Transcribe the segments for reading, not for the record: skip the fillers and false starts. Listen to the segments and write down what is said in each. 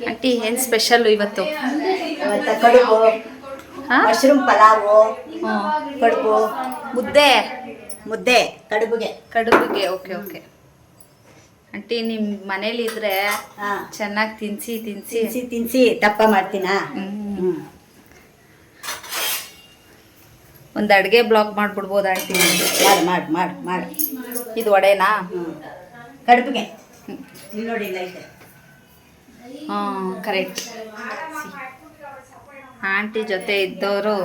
Aunty ಏನು special ಇವತ್ತು? ಇವತ್ತು ಕಡುಬು, ಮಶ್ರೂಮ್ ಪಲಾವು, ಕಡುಬು, ಮುದ್ದೆ ಕಡುಬಿಗೆ. ಓಕೆ ಓಕೆ ಆಂಟಿ, ನಿಮ್ಮ ಮನೇಲಿ ಇದ್ರೆ ಚೆನ್ನಾಗಿ ತಿನ್ಸಿ ದಪ್ಪ ಮಾಡ್ತೀನಾ? ಒಂದು ಅಡುಗೆ ಬ್ಲಾಗ್ ಮಾಡ್ಬಿಡ್ಬೋದು ಆಂಟಿ. ಮಾಡಿ. ಇದು ವಡೆನಾ? ಕಡುಬಿಗೆ ನೋಡಿ ಐತೆ. ಕರೆಕ್ಟ್. ಆಂಟಿ ಜೊತೆ ಇದ್ದವರು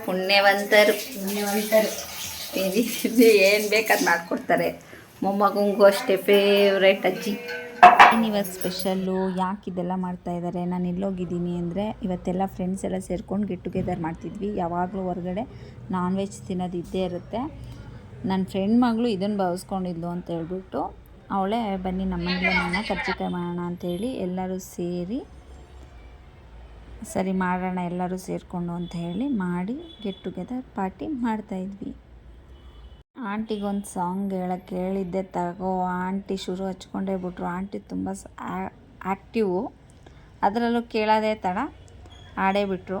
ಪುಣ್ಯವಂತರು. ಏನು ಬೇಕಾದ್ ಮಾಡಿಕೊಡ್ತಾರೆ. ಮೊಮ್ಮಗಂಗೂ ಅಷ್ಟೇ ಫೇವ್ರೇಟ್ ಅಜ್ಜಿ. ಇವತ್ತು ಸ್ಪೆಷಲ್ಲು ಯಾಕೆ ಇದೆಲ್ಲ ಮಾಡ್ತಾಯಿದ್ದಾರೆ, ನಾನು ಎಲ್ಲೋಗಿದ್ದೀನಿ ಅಂದರೆ ಇವತ್ತೆಲ್ಲ ಫ್ರೆಂಡ್ಸ್ ಎಲ್ಲ ಸೇರ್ಕೊಂಡು ಗೆಟ್ ಟುಗೆದರ್ ಮಾಡ್ತಿದ್ವಿ. ಯಾವಾಗಲೂ ಹೊರಗಡೆ ನಾನ್ ವೆಜ್ ತಿನ್ನೋದು ಇದ್ದೇ ಇರುತ್ತೆ. ನನ್ನ ಫ್ರೆಂಡ್ ಮಗಳು ಇದನ್ನು ಭಾವಿಸ್ಕೊಂಡಿದ್ಲು ಅಂತ ಹೇಳ್ಬಿಟ್ಟು ಅವಳೇ ಬನ್ನಿ ನಮ್ಮನೇಲೆ ನನ್ನ ಕರ್ಜಿಕಾಯಿ ಮಾಡೋಣ ಅಂಥೇಳಿ ಎಲ್ಲರೂ ಸೇರಿ ಸರಿ ಮಾಡೋಣ ಎಲ್ಲರೂ ಸೇರಿಕೊಂಡು ಅಂತ ಹೇಳಿ ಮಾಡಿ ಗೆಟ್ ಟುಗೆದರ್ ಪಾರ್ಟಿ ಮಾಡ್ತಾಯಿದ್ವಿ. ಆಂಟಿಗೊಂದು ಸಾಂಗ್ ಹೇಳಕ್ಕೆ ಹೇಳಿದ್ದೆ, ತಗೋ ಆಂಟಿ ಶುರು ಹಚ್ಕೊಂಡೇ ಬಿಟ್ರು. ಆಂಟಿ ತುಂಬ ಆ್ಯಕ್ಟಿವು, ಅದರಲ್ಲೂ ಕೇಳೋದೇ ತಡ ಹಾಡೇ ಬಿಟ್ಟರು.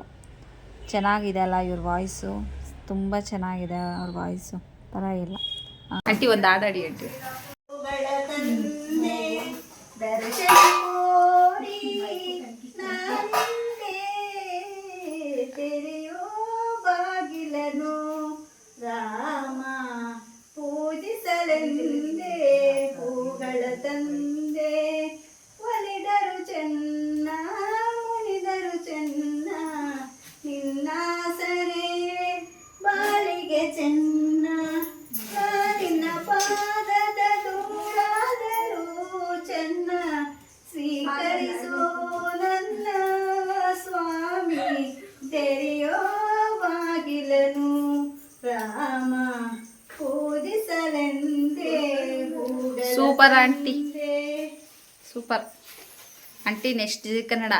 ಚೆನ್ನಾಗಿದೆ ಅಲ್ಲ ಇವ್ರ ವಾಯ್ಸು, ತುಂಬ ಚೆನ್ನಾಗಿದೆ ಅವ್ರ ವಾಯ್ಸು, ಪರವಾಗಿಲ್ಲ. ಆಂಟಿ ಒಂದು ಹಾಡಾಡಿ ಆಂಟಿ. ಬಾಗಿಲನು ರಾಮ ಪೂಜಿಸಲೆಂದೇ ಹೂಗಳ ತಂದೆ, ಒಲಿದರು ಚೆನ್ನ ಮುನಿದರು ಚೆನ್ನ, ನಿನ್ನ ಸರೆ ಬಾಳಿಗೆ ಚೆನ್ನ, ನಿನ್ನ ಪಾದದ ಧೂಳಾದರೂ ಚೆನ್ನ, ಸ್ವೀಕರಿಸೋ ನನ್ನ ಸ್ವಾಮಿ, ತೆರೆಯೋ ಬಾಗಿಲನು ರಾಮ ಪೂಜಿಸಲೆಂದೇ. Super aunty, super aunty. Next Zee Kannada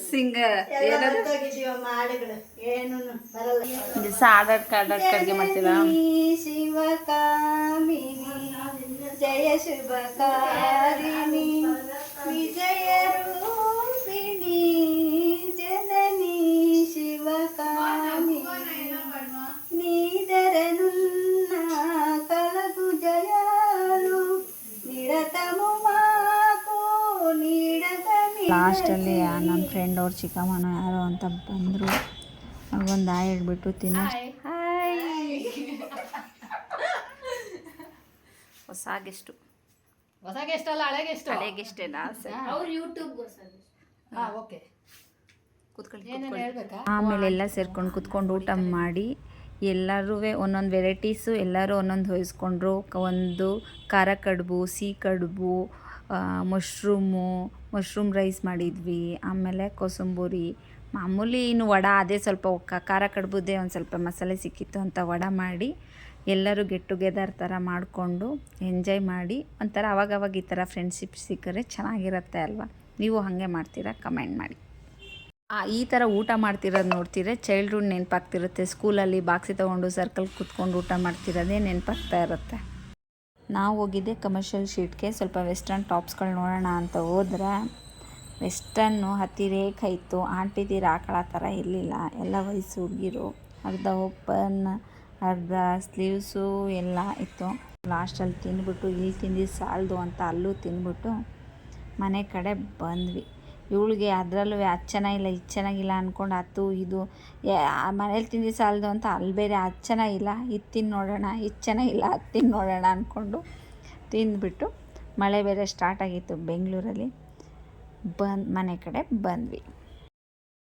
singer ದಿವಸ ಅಡುಗೆ ಮಾಡ್ತೀರಾ? ಶಿವಕಾಮಿನಿ ಜಯ ಶುಭಕಾರಿಣಿ ವಿಜಯ ರೂಪಿಣಿ ಜನನಿ ಶಿವಕಾಮಿನಿ, ನೀದರನುನ್ನ ಕಲಗು ಜಯಾಲು ನಿರತಮು ಮಾಕೋ ನೀಡದ. ಲಾಸ್ಟಲ್ಲಿ ನಮ್ಮ ಫ್ರೆಂಡ್ ಅವ್ರು ಚಿಕ್ಕಮ್ಮನ ಯಾರೋ ಅಂತ ಬಂದರು, ಅವ್ರಿಗೊಂದು ಹಾಯ್ ಹೇಳ್ಬಿಟ್ಟು ತಿನ್ನೋ. ಹೊಸ ಗೆಸ್ಟು ಅಲ್ಲ, ಹಳೆ ಗೆಸ್ಟೇನಾ? ಅವ್ರು ಯೂಟ್ಯೂಬ್ ಓಕೆ. ಆಮೇಲೆ ಎಲ್ಲ ಸೇರ್ಕೊಂಡು ಕುತ್ಕೊಂಡು ಊಟ ಮಾಡಿ ಎಲ್ಲರೂ ಒಂದೊಂದು ವೆರೈಟೀಸು ಎಲ್ಲರೂ ಒಂದೊಂದು ಹೊಯ್ಸ್ಕೊಂಡ್ರು. ಒಂದು ಖಾರ ಕಡುಬು, ಸಿಹಿ ಕಡುಬು, ಮಶ್ರೂಮ್ ರೈಸ್ ಮಾಡಿದ್ವಿ. ಆಮೇಲೆ ಕೋಸಂಬರಿ, ಮಾಮೂಲಿ ಇನ್ನು ವಡೆ, ಅದೇ ಸ್ವಲ್ಪ ಖಾರ ಕಡುಬುದೇ ಒಂದು ಸ್ವಲ್ಪ ಮಸಾಲೆ ಸಿಕ್ಕಿತ್ತು ಅಂತ ವಡೆ ಮಾಡಿ ಎಲ್ಲರೂ ಗೆಟ್ ಟುಗೆದರ್ ಥರ ಮಾಡಿಕೊಂಡು ಎಂಜಾಯ್ ಮಾಡಿ ಒಂಥರ ಅವಾಗವಾಗ ಈ ಥರ ಫ್ರೆಂಡ್ಶಿಪ್ ಸಿಕ್ಕರೆ ಚೆನ್ನಾಗಿರುತ್ತೆ ಅಲ್ವಾ? ನೀವು ಹಾಗೆ ಮಾಡ್ತೀರಾ? ಕಮೆಂಟ್ ಮಾಡಿ. ಈ ಥರ ಊಟ ಮಾಡ್ತಿರೋದು ನೋಡ್ತಿದ್ರೆ ಚೈಲ್ಡ್ಹುಡ್ ನೆನಪಾಗ್ತಿರುತ್ತೆ. ಸ್ಕೂಲಲ್ಲಿ ಬಾಕ್ಸಿ ತೊಗೊಂಡು ಸರ್ಕಲ್ ಕೂತ್ಕೊಂಡು ಊಟ ಮಾಡ್ತಿರೋದೇ ನೆನಪಾಗ್ತಾ ಇರುತ್ತೆ. ನಾವು ಹೋಗಿದ್ದೆ ಕಮರ್ಷಿಯಲ್ ಶೀಟ್ಗೆ ಸ್ವಲ್ಪ ವೆಸ್ಟರ್ನ್ ಟಾಪ್ಸ್ಗಳು ನೋಡೋಣ ಅಂತ ಹೋದ್ರೆ ವೆಸ್ಟರ್ನು ಹತ್ತಿರೇಖ ಇತ್ತು. ಆಂಟಿದಿರ ಹಾಕೊಳ್ಳೋ ಥರ ಇರಲಿಲ್ಲ. ಎಲ್ಲ ವಯಸ್ಸು ಹುಡುಗಿರು, ಅರ್ಧ ಓಪನ್ ಅರ್ಧ ಸ್ಲೀವ್ಸು ಎಲ್ಲ ಇತ್ತು. ಲಾಸ್ಟಲ್ಲಿ ತಿಂದ್ಬಿಟ್ಟು ಇಲ್ಲಿ ತಿಂದಿದ್ದು ಸಾಲದು ಅಂತ ಅಲ್ಲೂ ತಿಂದ್ಬಿಟ್ಟು ಮನೆ ಕಡೆ ಬಂದ್ವಿ. ಇವಳಿಗೆ ಅದರಲ್ಲೂ ಅದು ಚೆನ್ನಾಗಿಲ್ಲ ಇದು ಚೆನ್ನಾಗಿಲ್ಲ ಅಂದ್ಕೊಂಡು ಅದು ಇದು ಮನೇಲಿ ತಿಂದಿದ್ದು ಸಾಲದು ಅಂತ ಅಲ್ಲಿ ಬೇರೆ ಅದು ಚೆನ್ನಾಗಿಲ್ಲ ಇದು ತಿಂದು ನೋಡೋಣ, ಇದು ಚೆನ್ನಾಗಿಲ್ಲ ಅದು ತಿಂದು ನೋಡೋಣ ಅಂದ್ಕೊಂಡು ತಿಂದ್ಬಿಟ್ಟು ಮಳೆ ಬೇರೆ ಸ್ಟಾರ್ಟ್ ಆಗಿತ್ತು ಬೆಂಗಳೂರಲ್ಲಿ. ಮನೆ ಕಡೆ ಬಂದ್ವಿ.